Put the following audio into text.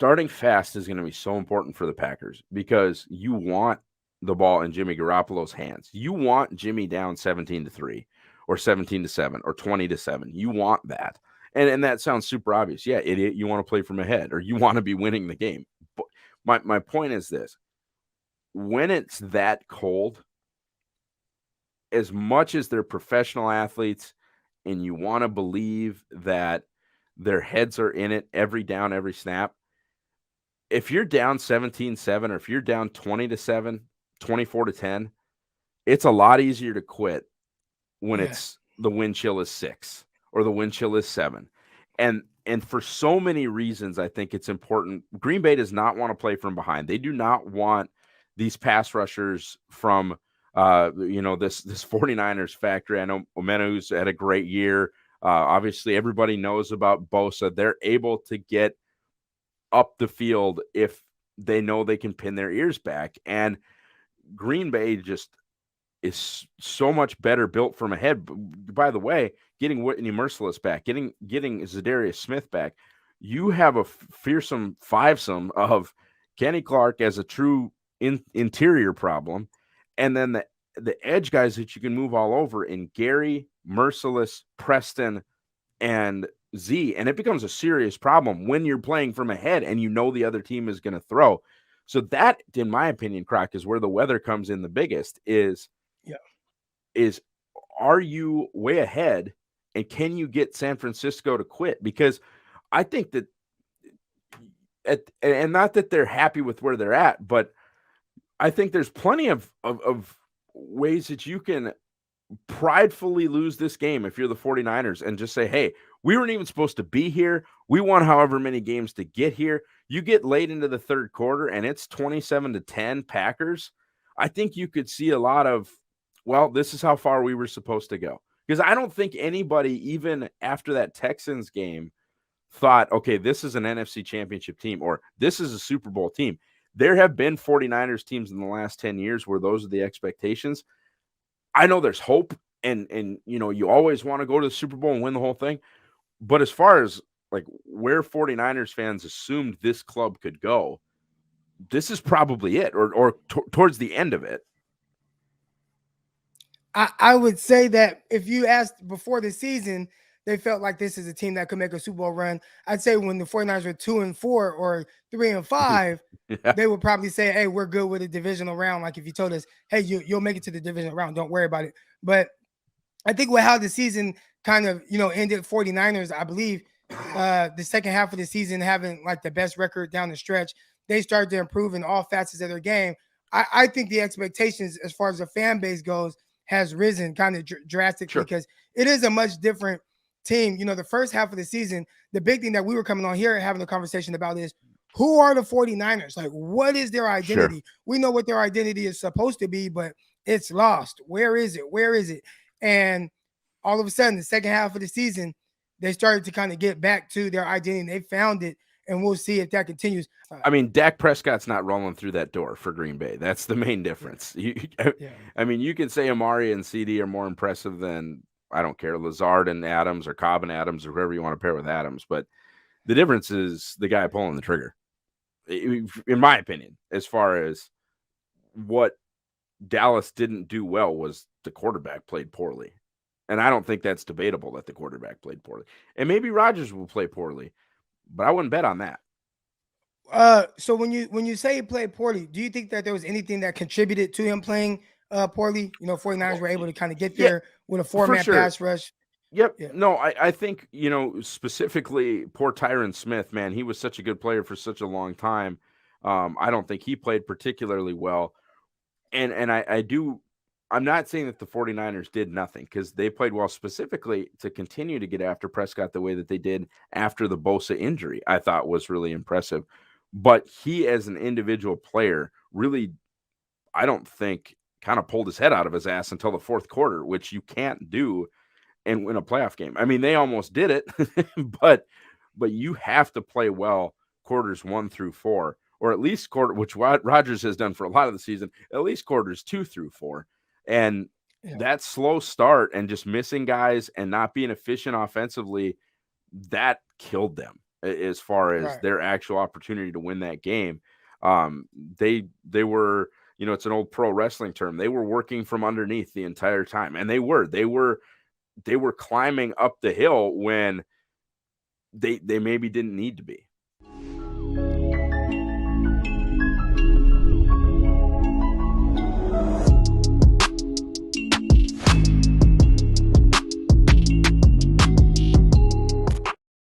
starting fast is going to be so important for the Packers because you want the ball in Jimmy Garoppolo's hands. You want Jimmy down 17-3 or 17-7 or 20-7. You want that. And that sounds super obvious. Yeah, idiot, you want to play from ahead or you want to be winning the game. But my point is this. When it's that cold, as much as they're professional athletes and you want to believe that their heads are in it every down, every snap, if you're down 17-7 or if you're down 20-7, 24-10, it's a lot easier to quit when it's the wind chill is 6 or the wind chill is 7. And for so many reasons, I think it's important. Green Bay does not want to play from behind. They do not want these pass rushers from this 49ers factory. I know Omenu's had a great year. Obviously, everybody knows about Bosa. They're able to get up the field if they know they can pin their ears back. And Green Bay just is so much better built from ahead. By the way, getting Whitney Merciless back, getting Zadarius Smith back, you have a fearsome fivesome of Kenny Clark as a true interior problem, and then the edge guys that you can move all over in Gary, Merciless, Preston, and Z, and it becomes a serious problem when you're playing from ahead and you know the other team is going to throw. So that, in my opinion, Croc, is where the weather comes in the biggest is are you way ahead and can you get San Francisco to quit? Because I think that and not that they're happy with where they're at, but I think there's plenty of ways that you can pridefully lose this game if you're the 49ers and just say, hey, we weren't even supposed to be here. We won however many games to get here. You get late into the third quarter and it's 27-10 Packers. I think you could see a lot of, well, this is how far we were supposed to go. Because I don't think anybody, even after that Texans game, thought, okay, this is an NFC championship team or this is a Super Bowl team. There have been 49ers teams in the last 10 years where those are the expectations. I know there's hope and you always want to go to the Super Bowl and win the whole thing. But as far as like where 49ers fans assumed this club could go, this is probably it or towards the end of it. I would say that if you asked before the season, they felt like this is a team that could make a Super Bowl run. I'd say when the 49ers were 2-4 or 3-5, Yeah. they would probably say, hey, we're good with a divisional round. Like if you told us, hey, you'll make it to the divisional round, don't worry about it. But I think with how the season kind of, ended 49ers, I believe the second half of the season having like the best record down the stretch, they started to improve in all facets of their game. I think the expectations as far as the fan base goes has risen kind of drastically because it is a much different team. The first half of the season, the big thing that we were coming on here having a conversation about is who are the 49ers? Like, what is their identity? Sure. We know what their identity is supposed to be, but it's lost. Where is it? Where is it? And all of a sudden, the second half of the season, they started to kind of get back to their identity. They found it, and we'll see if that continues. I mean, Dak Prescott's not rolling through that door for Green Bay. That's the main difference. I mean, you can say Amari and CD are more impressive than, I don't care, Lazard and Adams or Cobb and Adams or whoever you want to pair with Adams. But the difference is the guy pulling the trigger, in my opinion, as far as what Dallas didn't do well was the quarterback played poorly. And I don't think that's debatable that the quarterback played poorly. And maybe Rodgers will play poorly, but I wouldn't bet on that. So when you say he played poorly, do you think that there was anything that contributed to him playing poorly? 49ers were able to kind of get there with a four-man pass rush. Yep. Yeah. No, I think, specifically poor Tyron Smith, man, he was such a good player for such a long time. I don't think he played particularly well. And I'm not saying that the 49ers did nothing because they played well specifically to continue to get after Prescott the way that they did after the Bosa injury, I thought was really impressive. But he, as an individual player, really, I don't think, kind of pulled his head out of his ass until the fourth quarter, which you can't do and win a playoff game. I mean, they almost did it, but you have to play well quarters 1 through 4, or at least which Rodgers has done for a lot of the season, at least quarters 2 through 4. And that slow start and just missing guys and not being efficient offensively, that killed them. as far as Right. their actual opportunity to win that game. They were, you know, it's an old pro wrestling term. They were working from underneath the entire time, and they were climbing up the hill when they maybe didn't need to be.